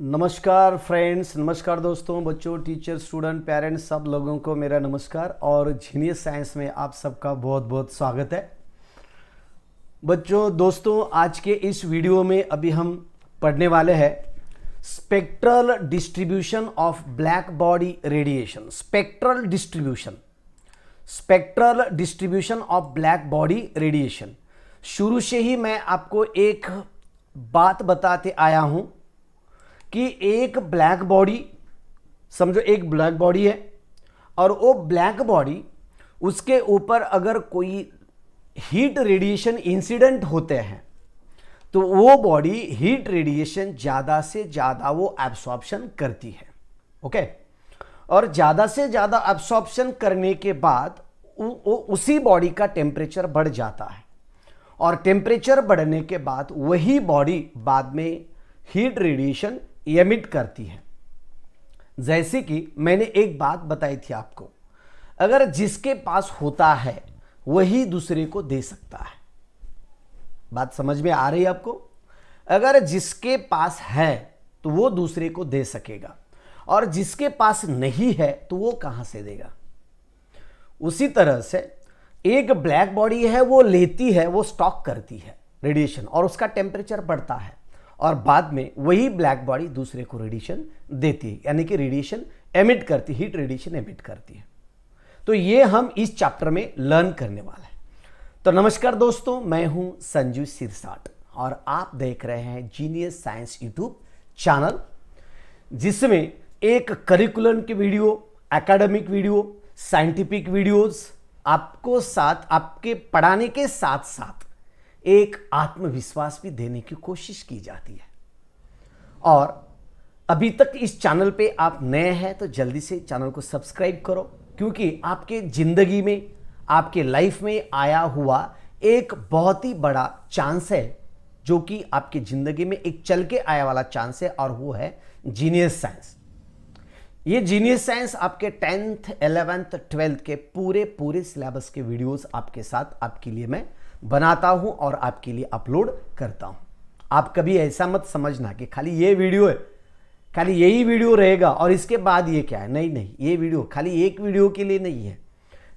नमस्कार फ्रेंड्स, नमस्कार दोस्तों, बच्चों, टीचर, स्टूडेंट, पेरेंट्स, सब लोगों को मेरा नमस्कार। और जीनियस साइंस में आप सबका बहुत बहुत स्वागत है। बच्चों, दोस्तों, आज के इस वीडियो में अभी हम पढ़ने वाले हैं spectral distribution of black body radiation. Spectral distribution of black body radiation. शुरू से ही मैं आपको एक बात बताते आया हूं कि एक ब्लैक बॉडी, समझो एक ब्लैक बॉडी है और वो ब्लैक बॉडी, उसके ऊपर अगर कोई हीट रेडिएशन इंसिडेंट होते हैं तो वो बॉडी हीट रेडिएशन ज़्यादा से ज़्यादा वो एब्सॉर्प्शन करती है। ओके, और ज़्यादा से ज़्यादा एब्सॉर्प्शन करने के बाद उसी बॉडी का टेम्परेचर बढ़ जाता है और टेम्परेचर बढ़ने के बाद वही बॉडी बाद में हीट रेडिएशन एमिट करती है। जैसे कि मैंने एक बात बताई थी आपको, अगर जिसके पास होता है वही दूसरे को दे सकता है। बात समझ में आ रही है आपको? अगर जिसके पास है तो वो दूसरे को दे सकेगा और जिसके पास नहीं है तो वो कहां से देगा। उसी तरह से एक ब्लैक बॉडी है, वो लेती है, वो स्टॉक करती है रेडिएशन और उसका टेम्परेचर बढ़ता है और बाद में वही ब्लैक बॉडी दूसरे को रेडिएशन देती है, यानी कि रेडिएशन एमिट करती, हीट रेडिएशन एमिट करती है। तो ये हम इस चैप्टर में लर्न करने वाले हैं। तो नमस्कार दोस्तों, मैं हूं संजू सिरसाट और आप देख रहे हैं जीनियस साइंस यूट्यूब चैनल, जिसमें एक करिकुलम की video, academic video, scientific videos आपको साथ, आपके पढ़ाने के साथ साथ एक आत्मविश्वास भी देने की कोशिश की जाती है। और अभी तक इस चैनल पे आप नए हैं तो जल्दी से चैनल को सब्सक्राइब करो, क्योंकि आपके जिंदगी में, आपके लाइफ में आया हुआ एक बहुत ही बड़ा चांस है, जो कि आपकी जिंदगी में एक चल के आया वाला चांस है, और वो है जीनियस साइंस। ये जीनियस साइंस आपके 10th, 11th, 12th के पूरे सिलेबस के वीडियोस आपके साथ, आपके लिए मैं बनाता हूं और आपके लिए अपलोड करता हूं। आप कभी ऐसा मत समझना कि खाली ये वीडियो है, खाली यही वीडियो रहेगा और इसके बाद ये क्या है। नहीं, ये वीडियो खाली एक वीडियो के लिए नहीं है।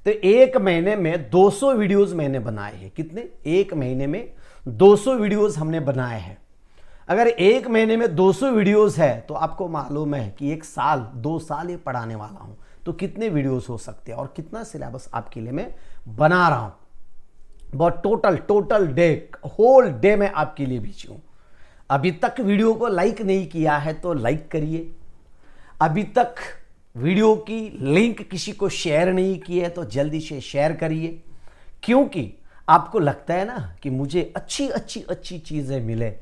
तो एक महीने में 200 वीडियोस मैंने बनाए हैं। कितने? एक महीने में 200 वीडियोस हमने बनाए हैं। अगर एक महीने में 200 वीडियोस है तो आपको मालूम है कि 1 साल 2 साल ये पढ़ाने वाला हूं, तो कितने वीडियोस हो सकते हैं और कितना सिलेबस आपके लिए मैं बना रहा हूं। बहुत टोटल डे, होल डे में आपके लिए बिजी हूं। अभी तक वीडियो को लाइक नहीं किया है तो लाइक करिए। अभी तक वीडियो की लिंक किसी को शेयर नहीं की है तो जल्दी से शेयर करिए, क्योंकि आपको लगता है ना कि मुझे अच्छी चीजें मिले,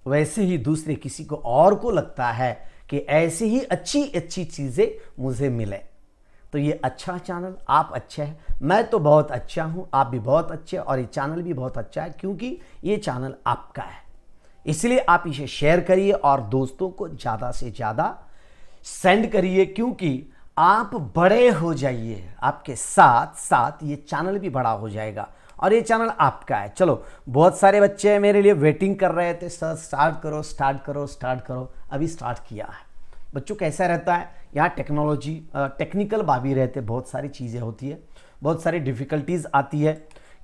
वैसे ही दूसरे किसी को और को लगता है कि ऐसी ही अच्छी चीजें मुझे मिले। तो ये अच्छा चैनल, आप अच्छे हैं, मैं तो बहुत अच्छा हूं, आप भी बहुत अच्छे और ये चैनल भी बहुत अच्छा है, क्योंकि ये चैनल आपका है। इसलिए आप इसे शेयर करिए और दोस्तों को ज़्यादा से ज़्यादा सेंड करिए, क्योंकि आप बड़े हो जाइए, आपके साथ साथ ये चैनल भी बड़ा हो जाएगा और ये चैनल आपका है। चलो, बहुत सारे बच्चे मेरे लिए वेटिंग कर रहे थे, सर स्टार्ट करो। अभी स्टार्ट किया है। बच्चों, कैसा रहता है यहाँ टेक्नोलॉजी, टेक्निकल बातें रहते, बहुत सारी चीज़ें होती है, बहुत सारी डिफ़िकल्टीज आती है,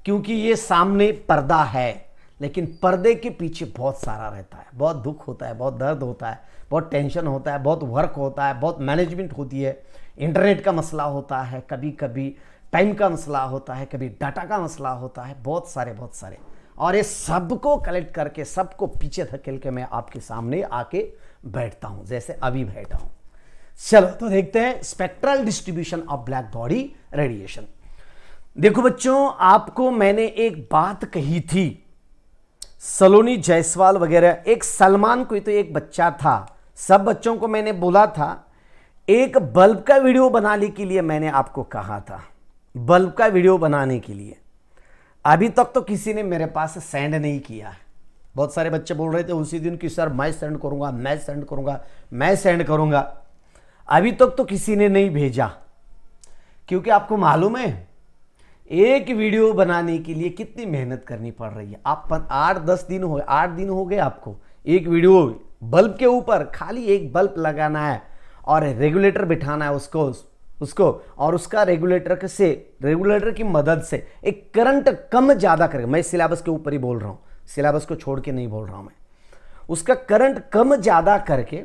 क्योंकि ये सामने पर्दा है, लेकिन पर्दे के पीछे बहुत सारा रहता है। बहुत दुख होता है, बहुत दर्द होता है, बहुत टेंशन होता है, बहुत वर्क होता है, बहुत मैनेजमेंट होती है, इंटरनेट का मसला होता है, कभी कभी टाइम का मसला होता है, कभी डाटा का मसला होता है, बहुत सारे। और ये सबको कलेक्ट करके, सबको पीछे धकेल के मैं आपके सामने आके बैठता हूं, जैसे अभी बैठा हूं। चलो तो देखते हैं spectral distribution of black body radiation. देखो बच्चों, आपको मैंने एक बात कही थी, सलोनी जायसवाल वगैरह, एक सलमान कोई तो एक बच्चा था, सब बच्चों को मैंने बोला था एक बल्ब का वीडियो बनाने के लिए, मैंने आपको कहा था बल्ब का वीडियो बनाने के लिए। अभी तक तो किसी ने मेरे पास सेंड नहीं किया है। बहुत सारे बच्चे बोल रहे थे उसी दिन कि सर मैं सेंड करूंगा। अभी तक तो किसी ने नहीं भेजा, क्योंकि आपको मालूम है एक वीडियो बनाने के लिए कितनी मेहनत करनी पड़ रही है। आप 8 दिन हो गए आपको एक वीडियो बल्ब के ऊपर खाली एक बल्ब लगाना है और रेगुलेटर बिठाना है उसको और उसका रेगुलेटर की मदद से एक करंट कम ज़्यादा करेगा। मैं सिलेबस के ऊपर ही बोल रहा हूँ, सिलेबस को छोड़ के नहीं बोल रहा हूँ मैं। उसका करंट कम ज़्यादा करके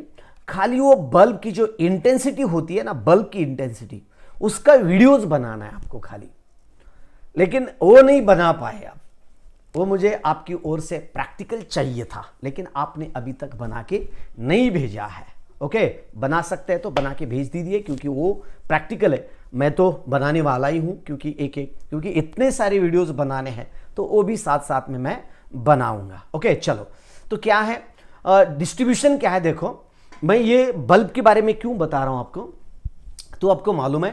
खाली वो बल्ब की जो इंटेंसिटी होती है ना, बल्ब की इंटेंसिटी, उसका वीडियोस बनाना है आपको खाली। लेकिन वो नहीं बना पाए आप, वो मुझे आपकी ओर से प्रैक्टिकल चाहिए था, लेकिन आपने अभी तक बना के नहीं भेजा है। ओके, बना सकते हैं तो बना के भेज दीजिए, क्योंकि वो प्रैक्टिकल है। मैं तो बनाने वाला ही हूँ, क्योंकि इतने सारे वीडियोस बनाने हैं तो वो भी साथ साथ में मैं बनाऊंगा। ओके चलो, तो क्या है डिस्ट्रीब्यूशन क्या है। देखो, मैं ये बल्ब के बारे में क्यों बता रहा हूँ आपको, तो आपको मालूम है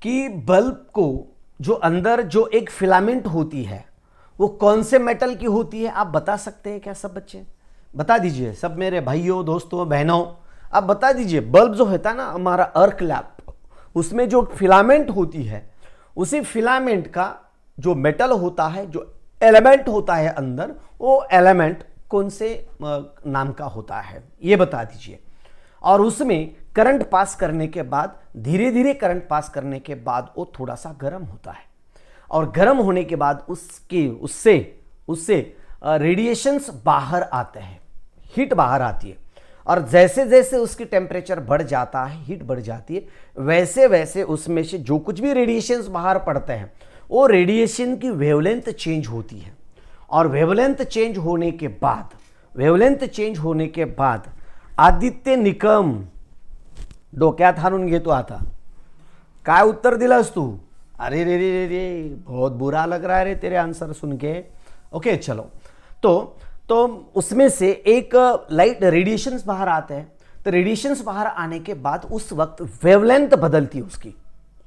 कि बल्ब को जो अंदर जो एक फिलामेंट होती है वो कौन से मेटल की होती है, आप बता सकते हैं क्या सब बच्चे? बता दीजिए सब मेरे भाइयों, दोस्तों, बहनों, आप बता दीजिए। बल्ब जो होता है ना हमारा अर्क लैम्प, उसमें जो फिलामेंट होती है, उसी फिलामेंट का जो मेटल होता है, जो एलिमेंट होता है अंदर, वो एलिमेंट कौन से नाम का होता है ये बता दीजिए। और उसमें करंट पास करने के बाद, धीरे धीरे करंट पास करने के बाद वो थोड़ा सा गर्म होता है, और गर्म होने के बाद उससे रेडिएशंस बाहर आते हैं, हीट बाहर आती है। और जैसे जैसे उसकी टेम्परेचर बढ़ जाता है, हीट बढ़ जाती है, वैसे वैसे उसमें से जो कुछ भी रेडिएशंस बाहर पड़ते हैं, वो रेडिएशन की वेवलेंथ चेंज होती है। और वेवलेंथ चेंज होने के बाद आदित्य निकम डोक्यात हाणून घेतो आता। काय उत्तर दिलास तू? अरे रे रे रे रे, बहुत बुरा लग रहा है रे तेरे आंसर सुन के। ओके चलो, तो उसमें से एक लाइट रेडिएशंस बाहर आते हैं। तो रेडिएशंस बाहर आने के बाद उस वक्त वेवलेंथ बदलती है, उसकी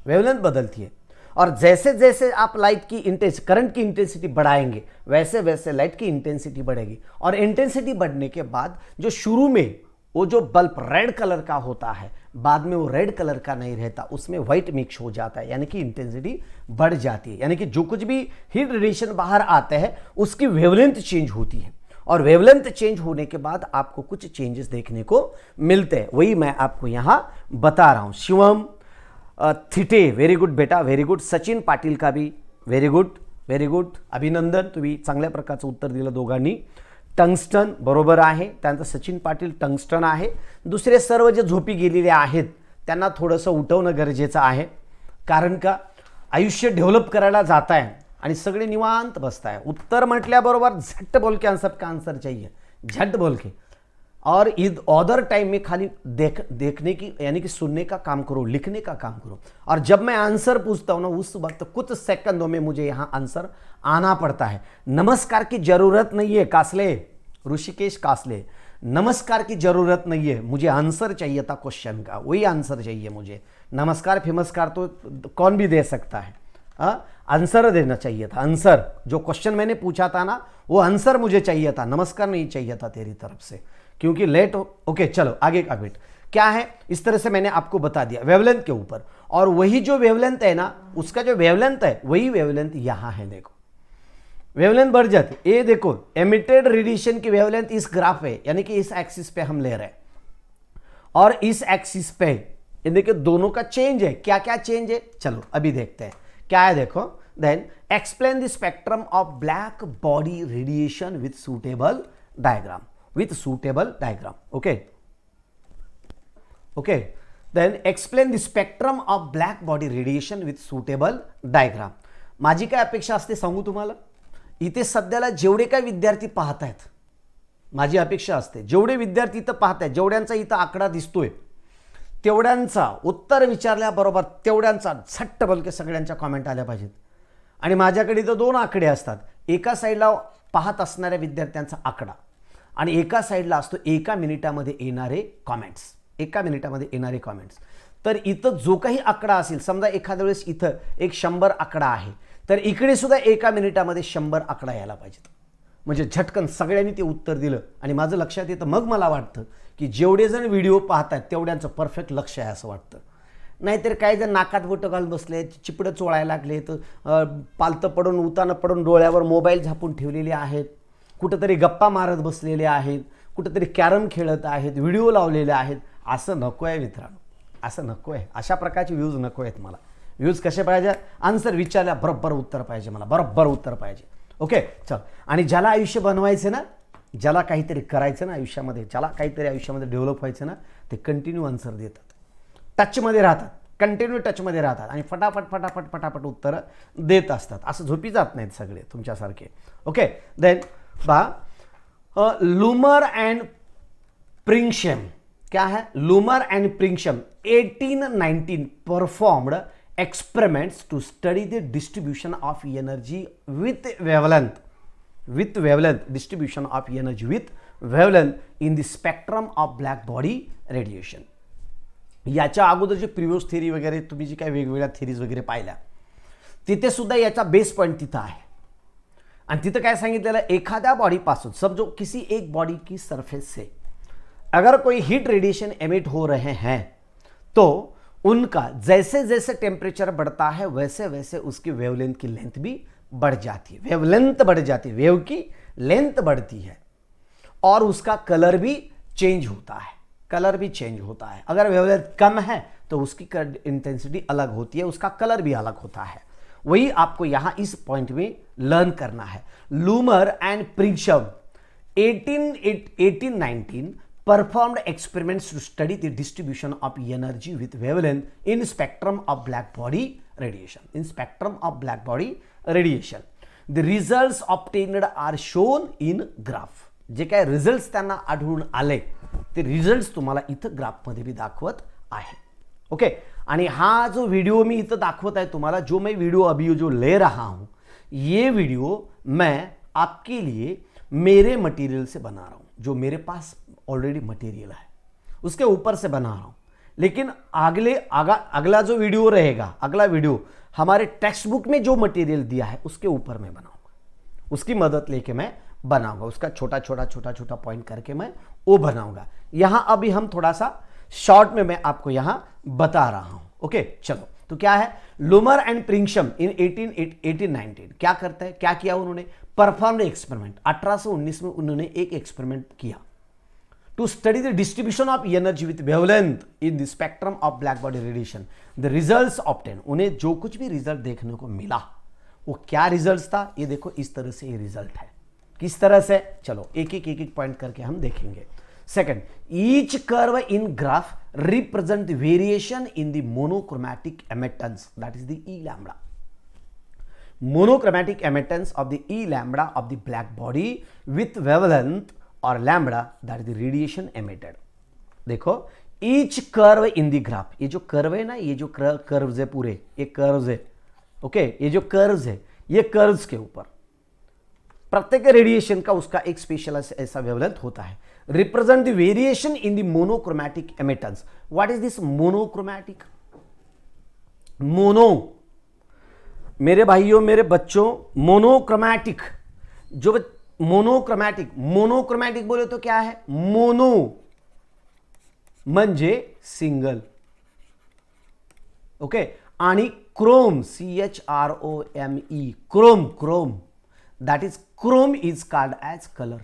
वेवलेंथ बदलती है। और जैसे जैसे आप लाइट की करंट की इंटेंसिटी बढ़ाएंगे, वैसे वैसे लाइट की इंटेंसिटी बढ़ेगी। और इंटेंसिटी बढ़ने के बाद जो शुरू में वो जो बल्ब रेड कलर का होता है, बाद में वो रेड कलर का नहीं रहता, उसमें व्हाइट मिक्स हो जाता है, यानी कि इंटेंसिटी बढ़ जाती है। यानी कि जो कुछ भी हीट रेडिएशन बाहर आते हैं उसकी वेवलेंथ चेंज होती है। और वेवलेंथ चेंज होने के बाद आपको कुछ चेंजेस देखने को मिलते हैं, वही मैं आपको यहां बता रहा हूं। शिवम थिटे, व्हेरी गुड बेटा, व्हेरी गुड। सचिन पाटील का भी व्हेरी गुड, अभिनंदन, तुम्ही चांगल्या प्रकारचं उत्तर दिलं दोघांनी। टंगस्टन बरोबर आहे, त्यानंतर सचिन पाटील टंगस्टन आहे। दुसरे सर्व जे झोपी गेलेले आहेत त्यांना थोडंसं उठवणं गरजेचं आहे, कारण का आयुष्य डेव्हलप करायला जात आहे आणि सगळे निवांत बसताय। उत्तर म्हटल्याबरोबर झट बोल के सबका आंसर चाहिए, झट बोल के। और अदर टाइम में खाली देखने की यानी कि सुनने का काम करो, लिखने का काम करो। और जब मैं आंसर पूछता हूं ना, उस वक्त कुछ सेकंडों में मुझे यहां आंसर आना पड़ता है। नमस्कार की जरूरत नहीं है कासले, ऋषिकेश कासले, नमस्कार की जरूरत नहीं है, मुझे आंसर चाहिए था क्वेश्चन का, वही आंसर चाहिए मुझे। नमस्कार फिमस्कार तो कौन भी दे सकता है, आंसर देना चाहिए था। आंसर जो क्वेश्चन मैंने पूछा था ना, वो आंसर मुझे चाहिए था, नमस्कार नहीं चाहिए था तेरी तरफ से, क्योंकि लेट हो। ओके चलो आगे का बेट क्या है, इस तरह से मैंने आपको बता दिया वेवलेंथ के ऊपर। और वही जो वेवलेंथ है ना, उसका जो वेवलेंथ है वही वेवलेंथ यहां है। देखो वेवलेंथ बढ़ जाती, ये देखो एमिटेड रेडिएशन की वेवलेंथ इस ग्राफ है, यानी कि इस एक्सिस पे हम ले रहे हैं, और इस एक्सिस पे ये देखिए दोनों का चेंज है। क्या क्या चेंज है, चलो अभी देखते हैं क्या है। देखो, then explain the spectrum of black body radiation with suitable diagram, okay then explain the spectrum of black body radiation with suitable diagram. माझी काय अपेक्षा असते सांगू तुम्हाला, इथे सध्याला जेवढे काय विद्यार्थी पाहत आहेत, माझी अपेक्षा असते जेवढे विद्यार्थी इथं पाहत आहेत, जेवढ्यांचा इथं आकडा दिसतोय, तेवढ्यांचा उत्तर विचारल्याबरोबर तेवढ्यांचा झट्ट बोलके सगळ्यांच्या कमेंट आल्या पाहिजेत। आणि माझ्याकडे तर दोन आकडे असतात, एका साईडला पाहत असणाऱ्या विद्यार्थ्यांचा आकडा आणि एका साईडला असतो एका मिनिटामध्ये येणारे कमेंट्स, तर इथं जो काही आकडा असेल, समजा एखाद्या वेळेस इथं एक 100 आकडा आहे, तर इकडे सुद्धा एका मिनिटामध्ये 100 आकडा यायला पाहिजेत, म्हणजे झटकन सगळ्यांनी ते उत्तर दिलं आणि माझं लक्षात येतं। मग मला वाटतं की जेवढे जण व्हिडिओ पाहतात तेवढ्यांचं परफेक्ट लक्ष आहे असं वाटतं। नाहीतर काही जण नाकात बोटं घालून बसले, चिपडं चोळायला लागले, तर पालतं पडून उतानं पडून डोळ्यावर मोबाईल झापून ठेवलेले आहेत, कुठंतरी गप्पा मारत बसलेले आहेत, कुठेतरी कॅरम खेळत आहेत, व्हिडिओ लावलेले आहेत, असं नको आहे मित्रांनो, असं नको आहे. अशा प्रकारचे व्ह्यूज नको आहेत मला. व्ह्यूज कसे पाहिजे, आन्सर विचारल्या बरोबर उत्तर पाहिजे मला, बरोबर उत्तर पाहिजे. ओके चल. आणि ज्याला आयुष्य बनवायचं ना, ज्याला काहीतरी करायचं ना आयुष्यामध्ये, ज्याला काहीतरी आयुष्यामध्ये डेव्हलप व्हायचं ना, ते कंटिन्यू आन्सर देतात, टचमध्ये राहतात, कंटिन्यू टचमध्ये राहतात आणि फटाफट फटाफट फटाफट उत्तरं देत असतात. असं झोपी जात नाहीत सगळे तुमच्यासारखे. ओके देन पहा, लुमर अँड प्रिंगशम. क्या है? Lummer and Pringsheim 1819 performed experiments to study the distribution of energy with wavelength distribution of energy with wavelength in the spectrum of black body radiation. याच्या अगोदर जे प्रिव्हियस थिअरी वगैरे तुम्ही जी काही वेगवेगळ्या theories वगैरे पाहिल्या, तिथे सुद्धा याचा बेस पॉइंट तिथं आहे. आणि तिथं काय सांगितलेलं, एखाद्या बॉडीपासून समजो किसी एक बॉडी की सरफेस से अगर कोई हीट रेडिएशन एमिट हो रहे हैं तो उनका जैसे जैसे टेम्परेचर बढ़ता है वैसे वैसे उसकी वेवलेंथ की लेंथ भी बढ़ जाती है. वेवलेंथ बढ़ जाती है, वेव की लेंथ बढ़ती है और उसका कलर भी चेंज होता है. कलर भी चेंज होता है. अगर वेवलेंथ कम है तो उसकी इंटेंसिटी अलग होती है, उसका कलर भी अलग होता है. वही आपको यहां इस पॉइंट में लर्न करना है. लूमर and Pringsheim 1819 performed experiments to study the distribution of energy with wavelength in spectrum of black body radiation. In spectrum of black body radiation, the results obtained are shown in graph. जे काय results त्यांना आढळून आले ते results तुम्हाला इथं ग्राफमध्ये भी दाखवत आहे. ओके. आणि हा जो वीडियो मी इथं दाखवत आहे तुम्हाला, जो मैं वीडियो अभी जो ले रहा हूं, ये वीडियो मैं आपके लिए मेरे मटेरियल से बना रहा हूं, जो मेरे पास ऑलरेडी मटेरियल है उसके ऊपर से बना रहा हूं. लेकिन अगला जो वीडियो रहेगा, अगला वीडियो हमारे टेक्स्ट बुक में जो मटेरियल दिया है उसके ऊपर मैं बनाऊंगा, उसकी मदद लेके मैं बनाऊंगा, उसका छोटा छोटा छोटा छोटा पॉइंट करके मैं वो बनाऊंगा. यहां अभी हम थोड़ा सा शॉर्ट में मैं आपको यहां बता रहा हूं. ओके चलो. तो क्या है, लूमर एंड प्रिंगशम इन 1819 क्या करता है, क्या किया उन्होंने, परफॉर्म्ड एक्सपेरिमेंट. 1819 में उन्होंने एक एक्सपेरिमेंट किया to study the distribution of energy with wavelength in the spectrum of black body radiation. The results obtain, उन्हें जो कुछ भी रिजल्ट देखने को मिला वो क्या रिजल्ट्स था, ये देखो इस तरह से ये रिजल्ट है. किस तरह से, चलो एक एक पॉइंट करके हम देखेंगे. Second, each curve in graph represent the variation in the monochromatic emittance, that is the E lambda. Monochromatic emittance of the E lambda of the black body with wavelength or lambda, that is the radiation emitted. देखो each curve in the graph, ये जो curve है ना, ये जो curves है पूरे, ये कर्व्स है. ओके, ये जो कर्व्स है, ये कर्व्स के ऊपर प्रत्येक रेडिएशन का उसका एक स्पेशल ऐसा वेवलेंथ होता है. Represent the variation in the monochromatic emittance. What is this monochromatic? Mono, मेरे भाइयों मेरे बच्चों, मोनोक्रोमैटिक, जो मोनोक्रोमैटिक बोले तो क्या है, मोनो म्हणजे सिंगल. ओके. आणि Chrome, CHROME, Chrome, that is Chrome is called as colour.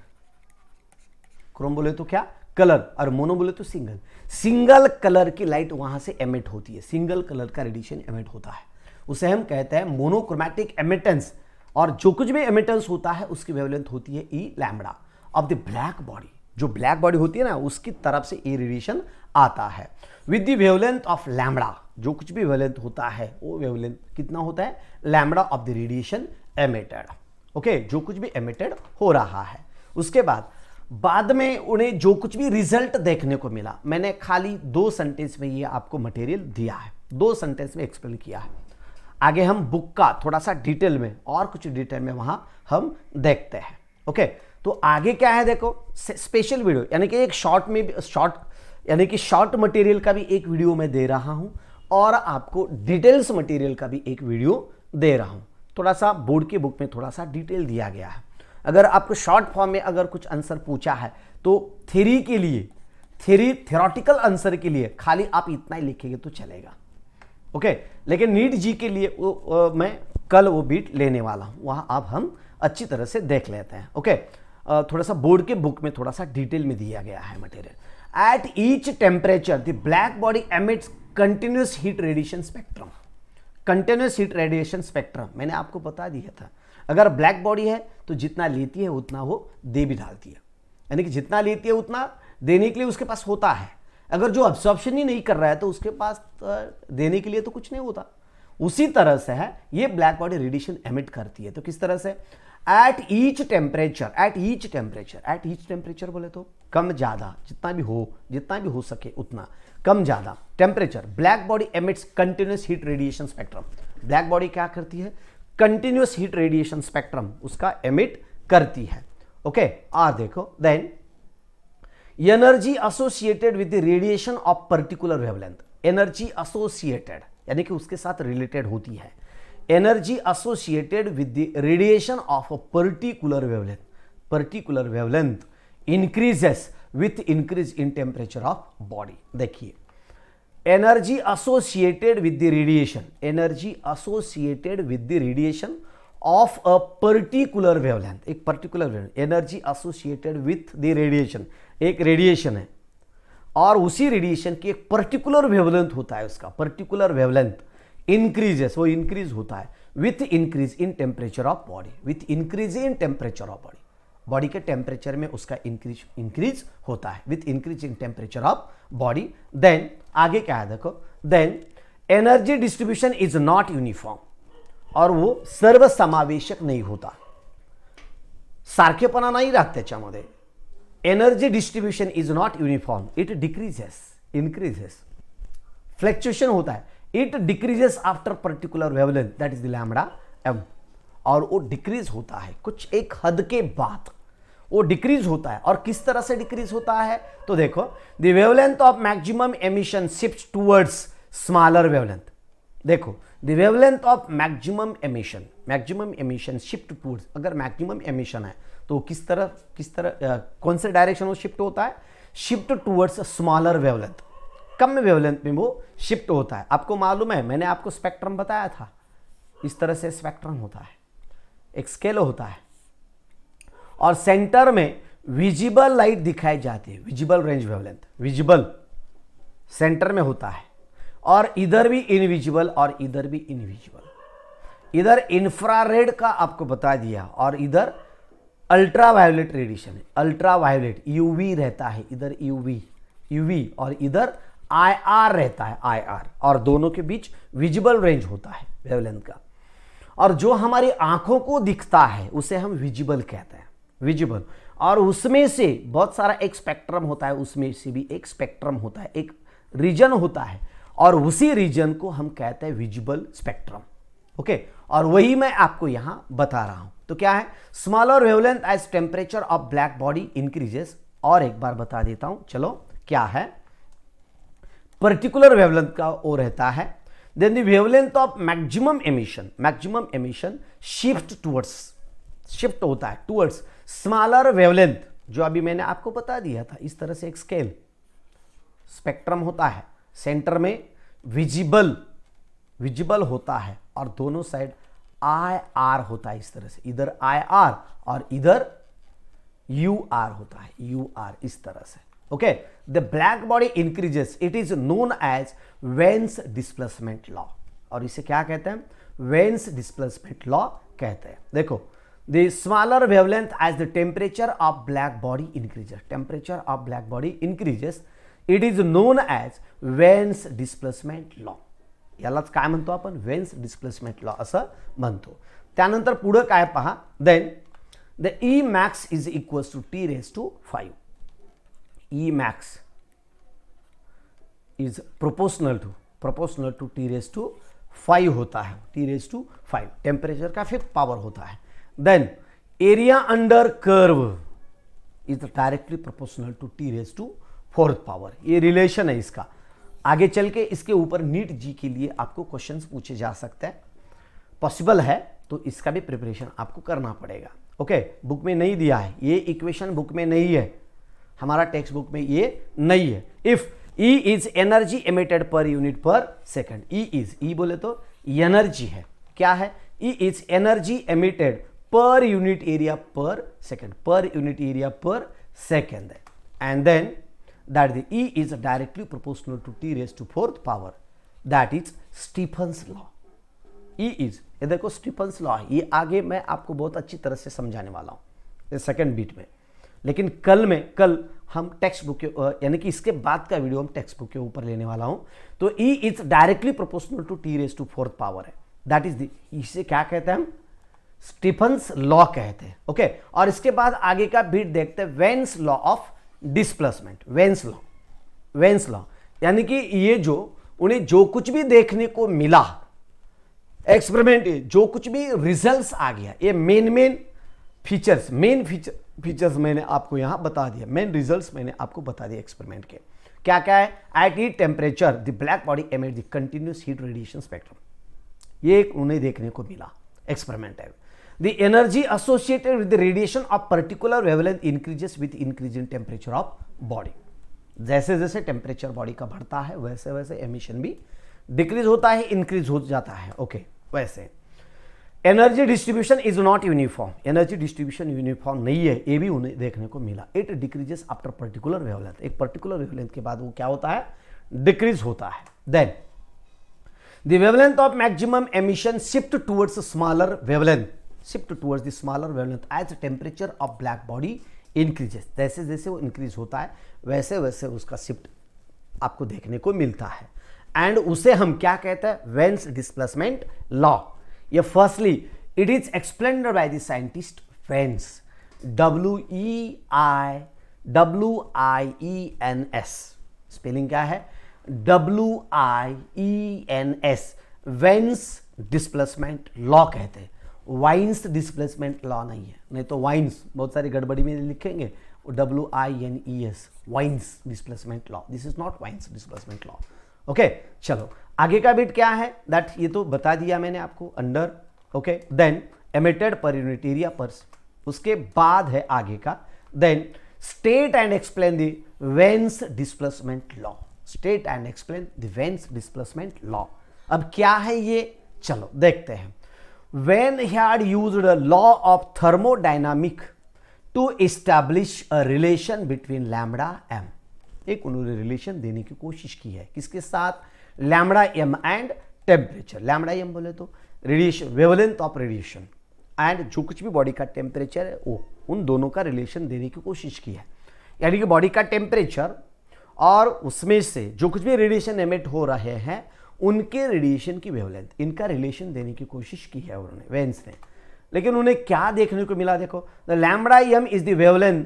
Chrome बोले तो क्या, कलर, और मोनो बोले तो सिंगल. सिंगल कलर की लाइट वहां से एमिट होती है, सिंगल कलर का रेडिएशन एमिट होता है, उसे हम कहते हैं मोनोक्रोमैटिक एमिटेंस. और जो कुछ भी एमिटेंस होता है उसकी वेवलेंथ होती है E lambda of the black body. जो ब्लैक बॉडी होती है ना, उसकी तरफ से ये रेडिएशन आता है with the wavelength of lambda. जो कुछ भी वेवलेंथ होता है वो वेवलेंथ कितना होता है, lambda of the radiation emitted. Okay, जो कुछ भी एमिटेड हो रहा है. उसके बाद में उन्हें जो कुछ भी रिजल्ट देखने को मिला, मैंने खाली 2 सेंटेंस में ये आपको मटेरियल दिया है, 2 सेंटेंस में एक्सप्लेन किया है. आगे हम बुक का थोड़ा सा डिटेल में और कुछ डिटेल में वहां हम देखते हैं. ओके. तो आगे क्या है, देखो स्पेशल वीडियो, यानी कि एक शॉर्ट में यानी कि शॉर्ट मटेरियल का भी एक वीडियो मैं दे रहा हूं और आपको डिटेल्स मटेरियल का भी एक वीडियो दे रहा हूं. थोड़ा सा बोर्ड की बुक में थोड़ा सा डिटेल दिया गया है. अगर आपको शॉर्ट फॉर्म में अगर कुछ आंसर पूछा है तो थ्योरी के लिए, थ्योरेटिकल आंसर के लिए खाली आप इतना ही लिखेंगे तो चलेगा. ओके. लेकिन नीट जी के लिए मैं कल वो बीट लेने वाला हूं, वहां आप हम अच्छी तरह से देख लेते हैं. ओके. थोड़ा सा बोर्ड के बुक में थोड़ा सा डिटेल में दिया गया है material. At each temperature the black body emits continuous heat radiation spectrum. Continuous heat radiation spectrum मैंने आपको बता दिया था, अगर ब्लैक बॉडी है तो जितना लेती है उतना वो दे भी डालती है, यानी कि जितना लेती है उतना देने के लिए उसके पास होता है। अगर जो अब्सॉर्प्शन ही नहीं कर रहा है तो उसके पास देने के लिए तो कुछ नहीं होता। उसी तरह से है ये ब्लैक बॉडी रेडिएशन एमिट करती है। तो किस तरह से? एट ईच टेम्परेचर बोले तो कम ज्यादा, जितना भी हो सके उतना, कम ज्यादा temperature black body emits continuous heat radiation spectrum. Black body क्या करती है? कंटिन्यूस हीट रेडिएशन स्पेक्ट्रम उसका एमिट करती है। ओके, और देखो then energy associated with the radiation of particular wavelength. Energy associated यानी कि उसके साथ रिलेटेड होती है। Energy associated with the radiation of a particular wavelength increases with increase in temperature of body. देखिए, energy associated with the radiation of a particular wavelength, एक particular wavelength, energy associated with the radiation, एक radiation है और उसी radiation की एक particular wavelength होता है, उसका पर्टिकुलर वेवलेंथ इंक्रीजेस, वो इंक्रीज होता है with increase in temperature of body, with increase in temperature of body, body के टेम्परेचर में उसका इंक्रीज होता है with increase in temperature of body. Then आगे क्या है देखो, then energy distribution is not uniform, और वो सर्वसमावेशक नहीं होता, सारखेपणा नाही राहत त्याच्यामध्ये। Energy distribution is not uniform, it decreases, increases, fluctuation होता है, it decreases after particular wavelength that is the lambda M, और वो डिक्रीज होता है कुछ एक हद के बाद, वो डिक्रीज होता है। और किस तरह से डिक्रीज होता है? तो देखो, the wavelength of maximum emission shift towards smaller wavelength. देखो, the wavelength of maximum emission shift towards, अगर मैक्सिमम एमिशन है तो किस तरह कौन से डायरेक्शन वो शिफ्ट होता है? शिफ्ट टुवर्ड्स स्मॉलर वेवलेंथ, कम वेवलेंथ में वो शिफ्ट होता है। आपको मालूम है, मैंने आपको स्पेक्ट्रम बताया था, इस तरह से स्पेक्ट्रम होता है, एक स्केल होता है और सेंटर में विजिबल लाइट दिखाई जाती है, visible range wavelength, visible centre में होता है, और इधर भी इनविजिबल और इधर भी इनविजिबल। इधर इंफ्रारेड का आपको बता दिया और इधर अल्ट्रावायोलेट रेडिएशन है, अल्ट्रावायोलेट यूवी रहता है, इधर यूवी और इधर IR रहता है, IR, और दोनों के बीच विजिबल रेंज होता है वेवलेंथ का। और जो हमारी आंखों को दिखता है उसे हम विजिबल कहते हैं, विजिबल, और उसमें से बहुत सारा एक स्पेक्ट्रम होता है, उसमें से भी एक स्पेक्ट्रम होता है, एक रीजन होता है, और उसी रीजन को हम कहते हैं विजिबल स्पेक्ट्रम। ओके, और वही मैं आपको यहां बता रहा हूं। तो क्या है? Smaller wavelength as temperature of black body increases. और एक बार बता देता हूं, चलो क्या है? पर्टिकुलर वेवलेंथ का वो रहता है, then the wavelength of maximum emission shift होता है टुवर्ड्स स्मॉलर वेवलेंथ, जो अभी मैंने आपको बता दिया था। इस तरह से एक स्केल स्पेक्ट्रम होता है, सेंटर में विजिबल होता है और दोनों साइड IR होता है, इस तरह से, इधर IR और इधर UR होता है, UR इस तरह से। Okay, the black body increases, it is known as Wien's displacement law, और इसे क्या कहते हैं? वेन्स डिस्प्लेसमेंट लॉ कहते हैं। देखो, the smaller wavelength as the temperature of black body increases, it is known as Wien's displacement law. यालाच काय म्हणतो आपण? वेन्स डिस्प्लेसमेंट लॉ असं म्हणतो। त्यानंतर पुढे काय पहा, then the E max is equals to T⁵5। E max is proportional to T⁵5 होता है, T⁵5 टेम्परेचर का 5th पावर होता है। Then area under curve is directly proportional to T⁴ power. ये रिलेशन है इसका। आगे चल के इसके ऊपर नीट जी के लिए आपको क्वेश्चंस पूछे जा सकते हैं, पॉसिबल है तो इसका भी प्रिपरेशन आपको करना पड़ेगा। ओके, बुक में नहीं दिया है, ये इक्वेशन बुक में नहीं है, हमारा टेक्स्ट बुक में ये नहीं है। If E is energy emitted per unit पर सेकंड, E बोले तो एनर्जी है, क्या है? E is energy emitted per unit area per second, and then that the E is directly proportional to T raised to 4th power, that is Stephen's law. E is, ये देखो Stephen's law है, ये आगे मैं आपको बहुत अच्छी तरह से समझाने वाला हूँ ये सेकंड बीट में, लेकिन कल हम टेक्स्ट बुक के यानी कि इसके बाद का वीडियो हम टेक्स्ट बुक के ऊपर लेने वाला हूं। तो E is directly proportional to T raise to 4th power है, दैट इज इसे क्या कहते हैं हम, स्टीफन्स लॉ कहते हैं। ओके, और इसके बाद आगे का बीट देखते हैं veins law of displacement. Veins law यानी कि ये जो उन्हें जो कुछ भी देखने को मिला एक्सपेरिमेंट, जो कुछ भी रिजल्ट्स आ गया, ये मेन फीचर्स मैंने आपको यहां बता दिया, मेन रिजल्ट्स मैंने आपको बता दिया एक्सपेरिमेंट के। क्या क्या है, at each temperature the black body emit the continuous heat radiation spectrum, ये एक उन्हें देखने को मिला एक्सपेरिमेंट है। The energy associated with the radiation of particular wavelength increases with increase in temperature of body, जैसे जैसे टेम्परेचर बॉडी का बढ़ता है वैसे वैसे एमिशन भी डिक्रीज होता है, इंक्रीज हो जाता है। ओके, वैसे energy distribution is not uniform, energy distribution uniform नहीं है, ये भी उन्हें देखने को मिला। It decreases after particular wavelength, एक पर्टिकुलर वेवलेंथ के बाद वो क्या होता है, डिक्रीज होता है। Then the wavelength of maximum emission shift towards smaller wavelength, as temperature of black body increases, जैसे जैसे वो इंक्रीज होता है वैसे वैसे उसका शिफ्ट आपको देखने को मिलता है, एंड उसे हम क्या कहते हैं, वेन्स डिस्प्लेसमेंट लॉ। ये firstly it is explained by the scientist veins, WIENS, spelling क्या है, WIENS, वेन्स डिस्प्लेसमेंट लॉ कहते हैं। वाइन्स डिस्प्लेसमेंट लॉ नहीं है, नहीं तो वाइन्स बहुत सारी गड़बड़ी में लिखेंगे WINES, Wien's displacement law, this is not Wien's displacement law. Okay, चलो आगे का बिट क्या है, दैट ये तो बता दिया मैंने आपको under. Okay, then emitted per unit area पर, उसके बाद है आगे का, then state and explain the Wien's displacement law, state and explain the Wien's displacement law. अब क्या है ये, चलो देखते हैं। When he had used a law of thermodynamic to establish a relation between lambda m, एक उन्होंने रिलेशन देने की कोशिश की है, किसके साथ, lambda M and temperature. Lambda M बोले तो radiation, wavelength of radiation, and जो कुछ भी बॉडी का टेम्परेचर है वो, उन दोनों का रिलेशन देने की कोशिश की है। यानी कि बॉडी का टेम्परेचर और उसमें से जो कुछ भी रेडिएशन एमिट हो रहे हैं उनके रेडिएशन की वेवलेंथ, इनका रिलेशन देने की कोशिश की है उन्होंने, वेन्स ने। लेकिन उन्हें क्या देखने को मिला, देखो, the lambda M is the wavelength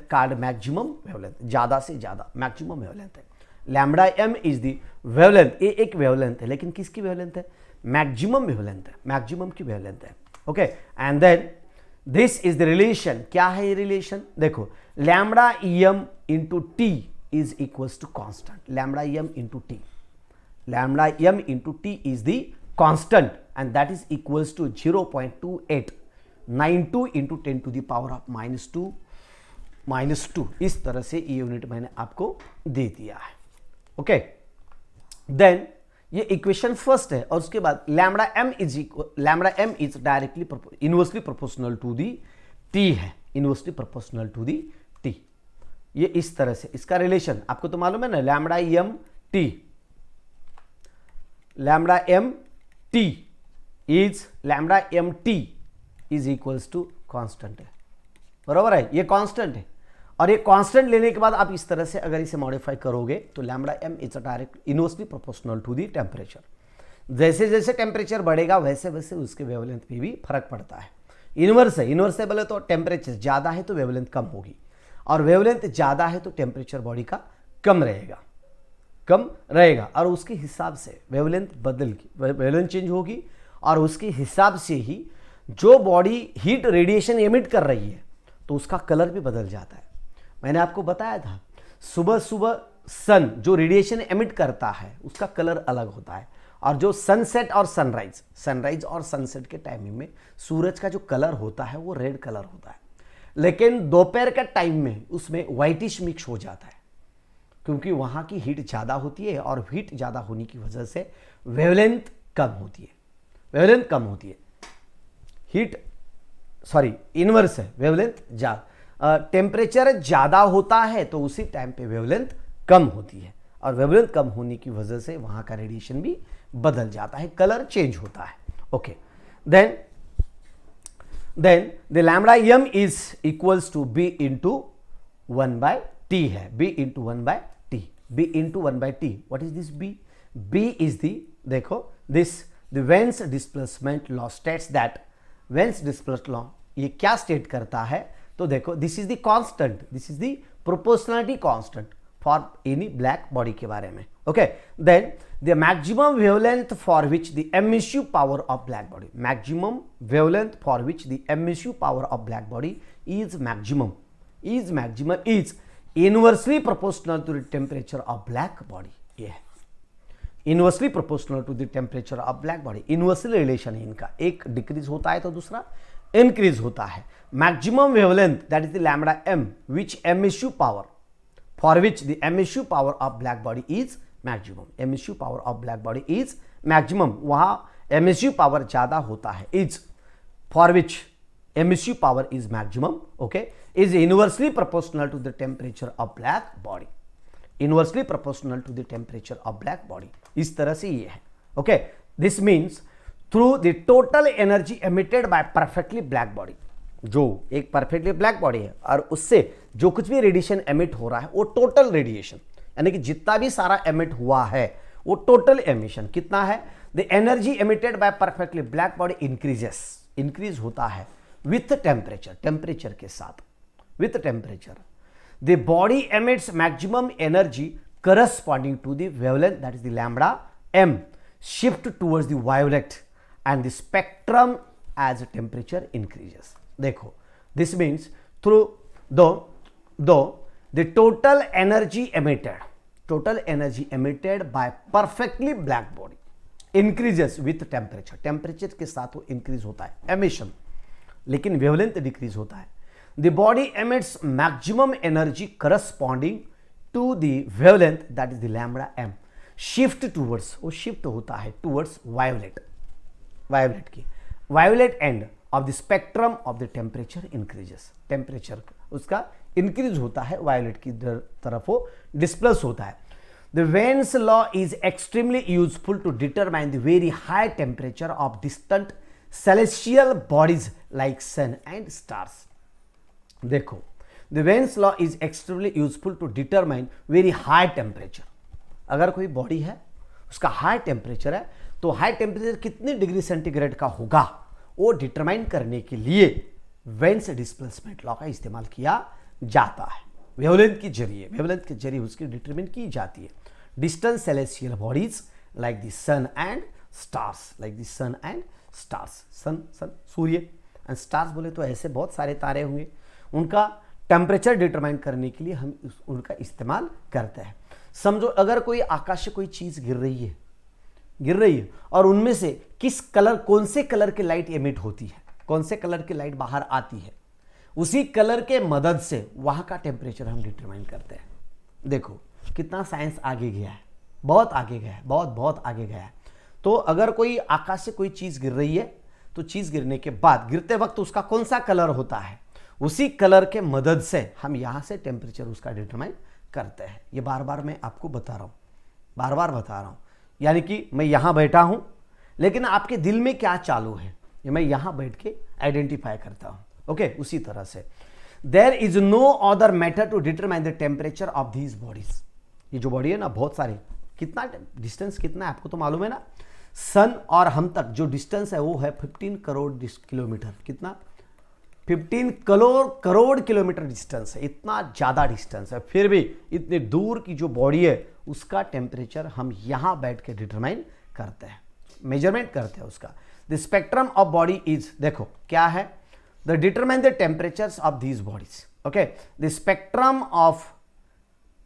card maximum wavelength, ज्यादा से ज्यादा मैक्सिमम वेवलेंथ है। Lambda M is the wavelength, ये एक वेवलेंथ है, लेकिन किसकी वेवलेंथ है, मैक्सिमम वेवलेंथ है, मैक्सिमम की वेवलेंथ है। Okay, and then this is the relation, क्या है ये रिलेशन, देखो, lambda M into T is equals to constant, lambda M into T, lambda m into t is the constant and that is equals to 0.2892 into 10 to the power of minus 2। इस तरह से ये unit मैंने आपको दे दिया है। Okay, then ये इक्वेशन फर्स्ट है, और उसके बाद lambda m is directly inversely proportional to the t है, inversely proportional to the t। ये इस तरह से इसका रिलेशन आपको तो मालूम है ना, lambda m t is equals to constant है, बराबर है, ये कांस्टेंट है। और ये कांस्टेंट लेने के बाद आप इस तरह से अगर इसे मॉडिफाई करोगे तो lambda m is direct inversely proportional to the temperature, जैसे जैसे टेम्परेचर बढ़ेगा वैसे वैसे उसके वेवलेंथ में भी फर्क पड़ता है। इनवर्स है, इनवर्स बोले तो टेम्परेचर ज़्यादा है तो वेवलेंथ कम होगी, और वेवलेंथ ज़्यादा है तो टेम्परेचर बॉडी का कम रहेगा, और उसके हिसाब से वेवलेंथ वेवलेंथ चेंज होगी, और उसके हिसाब से ही जो बॉडी हीट रेडिएशन एमिट कर रही है तो उसका कलर भी बदल जाता है। मैंने आपको बताया था सुबह सुबह सन जो रेडिएशन एमिट करता है उसका कलर अलग होता है, और जो सनसेट और सनराइज और सनसेट के टाइमिंग में सूरज का जो कलर होता है वो रेड कलर होता है, लेकिन दोपहर का टाइम में उसमें वाइटिश मिक्स हो जाता है, क्योंकि वहाँ की हीट ज़्यादा होती है, और हीट ज़्यादा होने की वजह से वेवलेंथ कम होती है, हीट सॉरी इनवर्स है, वेवलेंथ टेम्परेचर ज़्यादा होता है तो उसी टाइम पे वेवलेंथ कम होती है, और वेवलेंथ कम होने की वजह से वहाँ का रेडिएशन भी बदल जाता है, कलर चेंज होता है। Okay, then the lambda M is equals to b into 1/t है, b into 1/t, b into 1/t। What is this b? b is the, देखो this the Wien's displacement law states that, Wien's displacement law ये क्या state करता है? तो देखो this is the constant, this is the proportionality constant for any black body के बारे में। Okay, then the maximum wavelength for which the emissive power of black body, maximum wavelength for which the emissive power of black body is maximum is inversely proportional to the temperature of black body। ये है inversely proportional to the temperature of black body, inversely relation है इनका, एक decrease होता है तो दूसरा increase होता है। Maximum wavelength that is the lambda M which emissive power for which the emissive power of black body is maximum, emissive power of black body is maximum, वहां एमिसिव पावर ज्यादा होता है, is for which emissive power is maximum, okay, is inversely proportional to the temperature of black body, inversely proportional to the temperature of black body। इस तरह से ये है। okay, this means through the total energy emitted by perfectly black body, जो एक perfectly black body है और उससे जो कुछ भी रेडिएशन एमिट हो रहा है वो टोटल रेडिएशन, यानी कि जितना भी सारा एमिट हुआ है वो टोटल एमिशन कितना है? The energy emitted by perfectly black body increases, increase होता है with temperature, टेम्परेचर के साथ, with temperature the body emits maximum energy corresponding to the wavelength that is the lambda m shift towards the violet and the spectrum as temperature increases। देखो this means through though the total energy emitted by perfectly black body increases with temperature, temperature के साथ वो increase होता है emission, लेकिन wavelength decrease होता है। The body emits maximum energy corresponding to the wavelength that is the lambda M shift towards, वो shift होता है टूवर्ड्स वायोलेट, वायोलेट की violet end of the spectrum of the temperature increases, temperature उसका increase होता है, violet की तरफ वो डिस्प्लेस होता है। The Wien's law is extremely useful to determine the very high temperature of distant celestial bodies like sun and stars। देखो the Venus law is extremely useful to determine very high temperature। अगर कोई body है उसका high temperature है तो high temperature कितने degree centigrade का होगा वो डिटरमाइन करने के लिए वेन्स डिस्प्लेसमेंट लॉ का इस्तेमाल किया जाता है। वेवलेंथ के जरिए उसकी डिटरमाइन की जाती है। Distant celestial bodies like the sun and stars, like the sun and stars, sun सूर्य एंड स्टार्स बोले तो ऐसे बहुत सारे तारे होंगे, उनका टेम्परेचर डिटरमाइन करने के लिए हम उनका इस्तेमाल करते हैं। समझो अगर कोई आकाश से कोई चीज गिर रही है और उनमें से किस कलर, कौन से कलर की लाइट एमिट होती है, कौन से कलर की लाइट बाहर आती है, उसी कलर के मदद से वहां का टेम्परेचर हम डिटरमाइन करते हैं। देखो कितना साइंस आगे गया है, बहुत आगे गया है, बहुत आगे गया है। तो अगर कोई आकाश से कोई चीज गिर रही है तो चीज गिरने के बाद गिरते वक्त उसका कौन सा कलर होता है, उसी कलर के मदद से हम यहां से टेम्परेचर उसका डिटरमाइन करते हैं। ये बार बार मैं आपको बता रहा हूं, यानी कि मैं यहां बैठा हूं लेकिन आपके दिल में क्या चालू है ये मैं यहां बैठ के आइडेंटिफाई करता हूं। ओके, उसी तरह से there is no other method to determine the temperature of these bodies. ये जो बॉडी है ना, बहुत सारी, कितना डिस्टेंस कितना है आपको तो मालूम है ना, सन और हम तक जो डिस्टेंस है वो है 15 करोड़ किलोमीटर। कितना? 15 करोड़ किलोमीटर डिस्टेंस है, इतना ज्यादा डिस्टेंस है। फिर भी इतने दूर की जो बॉडी है उसका टेम्परेचर हम यहां बैठ के डिटरमाइन करते हैं, मेजरमेंट करते हैं उसका। The spectrum of body is, देखो क्या है, the determine the temperatures of these bodies. Okay, the spectrum of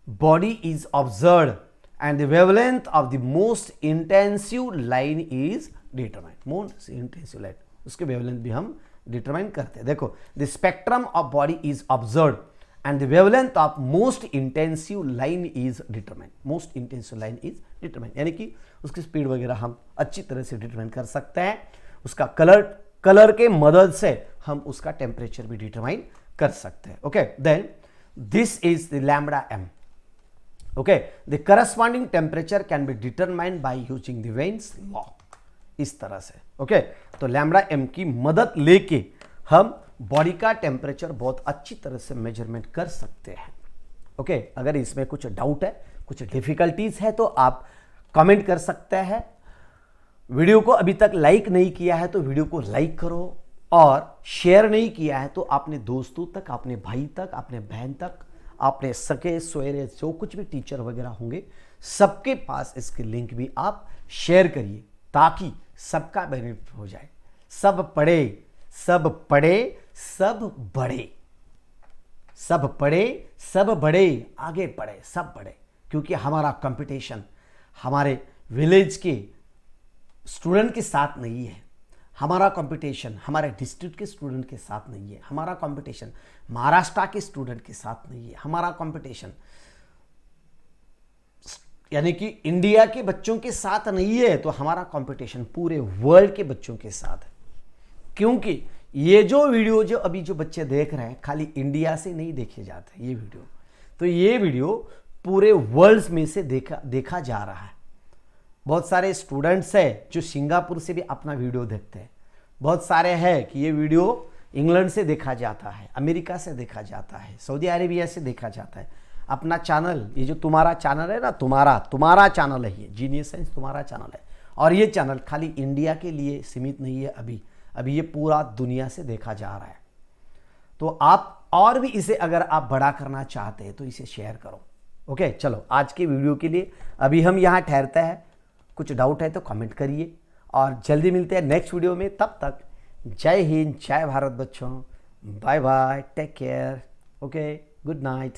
body is observed and the wavelength of the most intensive line is determined, most intensive light, उसके wavelength भी हम determine करते हैं। देखो the spectrum of body is observed and the wavelength of most intensive line is determined, most intensive line is determined, यानी कि उसकी speed वगैरह हम अच्छी तरह से डिटरमाइन कर सकते हैं, उसका कलर कलर के मदद से हम उसका टेम्परेचर भी डिटरमाइन कर सकते हैं। Okay, then this is the lambda M. Okay, the corresponding temperature can be determined by using the Wien's law, इस तरह से। ओके, तो लैम्बडा एम की मदद लेके हम बॉडी का टेम्परेचर बहुत अच्छी तरह से मेजरमेंट कर सकते हैं। ओके, अगर इसमें कुछ डाउट है, कुछ डिफिकल्टीज है तो आप कमेंट कर सकते हैं। वीडियो को अभी तक लाइक नहीं किया है तो वीडियो को लाइक करो, और शेयर नहीं किया है तो अपने दोस्तों तक, अपने भाई तक, अपने बहन तक, अपने सके सोएरे जो कुछ भी टीचर वगैरह होंगे सबके पास इसके लिंक भी आप शेयर करिए, ताकि सबका बेनिफिट हो जाए। सब पढ़े, सब पढ़े, सब बढ़े, सब पढ़े, सब बढ़े, आगे पढ़े, सब बढ़े। क्योंकि हमारा कंपटीशन हमारे विलेज के स्टूडेंट के साथ नहीं है, हमारा कंपटीशन हमारे डिस्ट्रिक्ट के स्टूडेंट के साथ नहीं है, हमारा कंपटीशन महाराष्ट्र के स्टूडेंट के साथ नहीं है, हमारा कंपटीशन यानी कि इंडिया के बच्चों के साथ नहीं है, तो हमारा कंपटीशन पूरे वर्ल्ड के बच्चों के साथ है। क्योंकि ये जो वीडियो जो अभी जो बच्चे देख रहे हैं खाली इंडिया से नहीं देखे जाते ये वीडियो, तो ये वीडियो पूरे वर्ल्ड में से देखा जा रहा है। बहुत सारे स्टूडेंट्स हैं जो सिंगापुर से भी अपना वीडियो देखते हैं, बहुत सारे हैं कि ये वीडियो इंग्लैंड से देखा जाता है, अमेरिका से देखा जाता है, सऊदी अरेबिया से देखा जाता है। अपना चैनल, ये जो तुम्हारा चैनल है ना, तुम्हारा चैनल है ये, जीनियस साइंस तुम्हारा चैनल है, और ये चैनल खाली इंडिया के लिए सीमित नहीं है, अभी ये पूरा दुनिया से देखा जा रहा है। तो आप और भी इसे अगर आप बड़ा करना चाहते हैं तो इसे शेयर करो। ओके, चलो आज के वीडियो के लिए अभी हम यहाँ ठहरते हैं। कुछ डाउट है तो कमेंट करिए, और जल्दी मिलते हैं नेक्स्ट वीडियो में। तब तक जय हिंद, जय भारत बच्चों, bye bye, take care, okay, good night.